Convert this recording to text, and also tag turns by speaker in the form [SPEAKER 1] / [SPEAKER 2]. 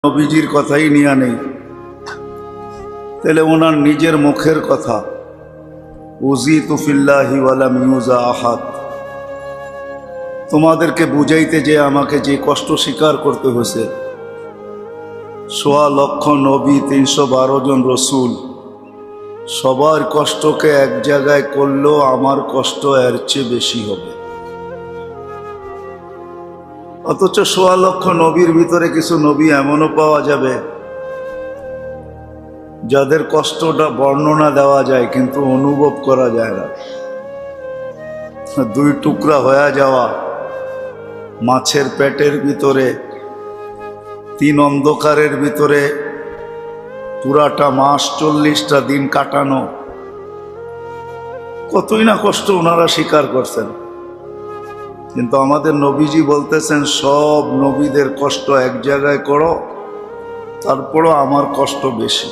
[SPEAKER 1] নবীজির কথাই নিয়ে নেই, তাহলে ওনার নিজের মুখের কথা উযীতু ফিল্লাহি ওয়ালাম ইউযা আহাদ, তোমাদেরকে বুঝাইতে যে আমাকে যে কষ্ট স্বীকার করতে হয়েছে, ১,০০,০০০ নবী, ৩১২ জন রসুল, সবার কষ্টকে এক জায়গায় করলেও আমার কষ্ট এর চেয়ে বেশি হবে। অথচ ১,০০,০০০ নবীর ভিতরে কিছু নবী এমনও পাওয়া যাবে যাদের কষ্টটা বর্ণনা দেওয়া যায় কিন্তু অনুভব করা যায় না। ২ টুকরা হয়ে যাওয়া, মাছের পেটের ভিতরে ৩ অন্ধকারের ভিতরে পুরাটা মাস ৪০টা দিন কাটানো, কতই না কষ্ট ওনারা স্বীকার করছেন। কিন্তু আমাদের নবীজি বলতেছেন সব নবীদের কষ্ট এক জায়গায় করো, তারপরও আমার কষ্ট বেশি।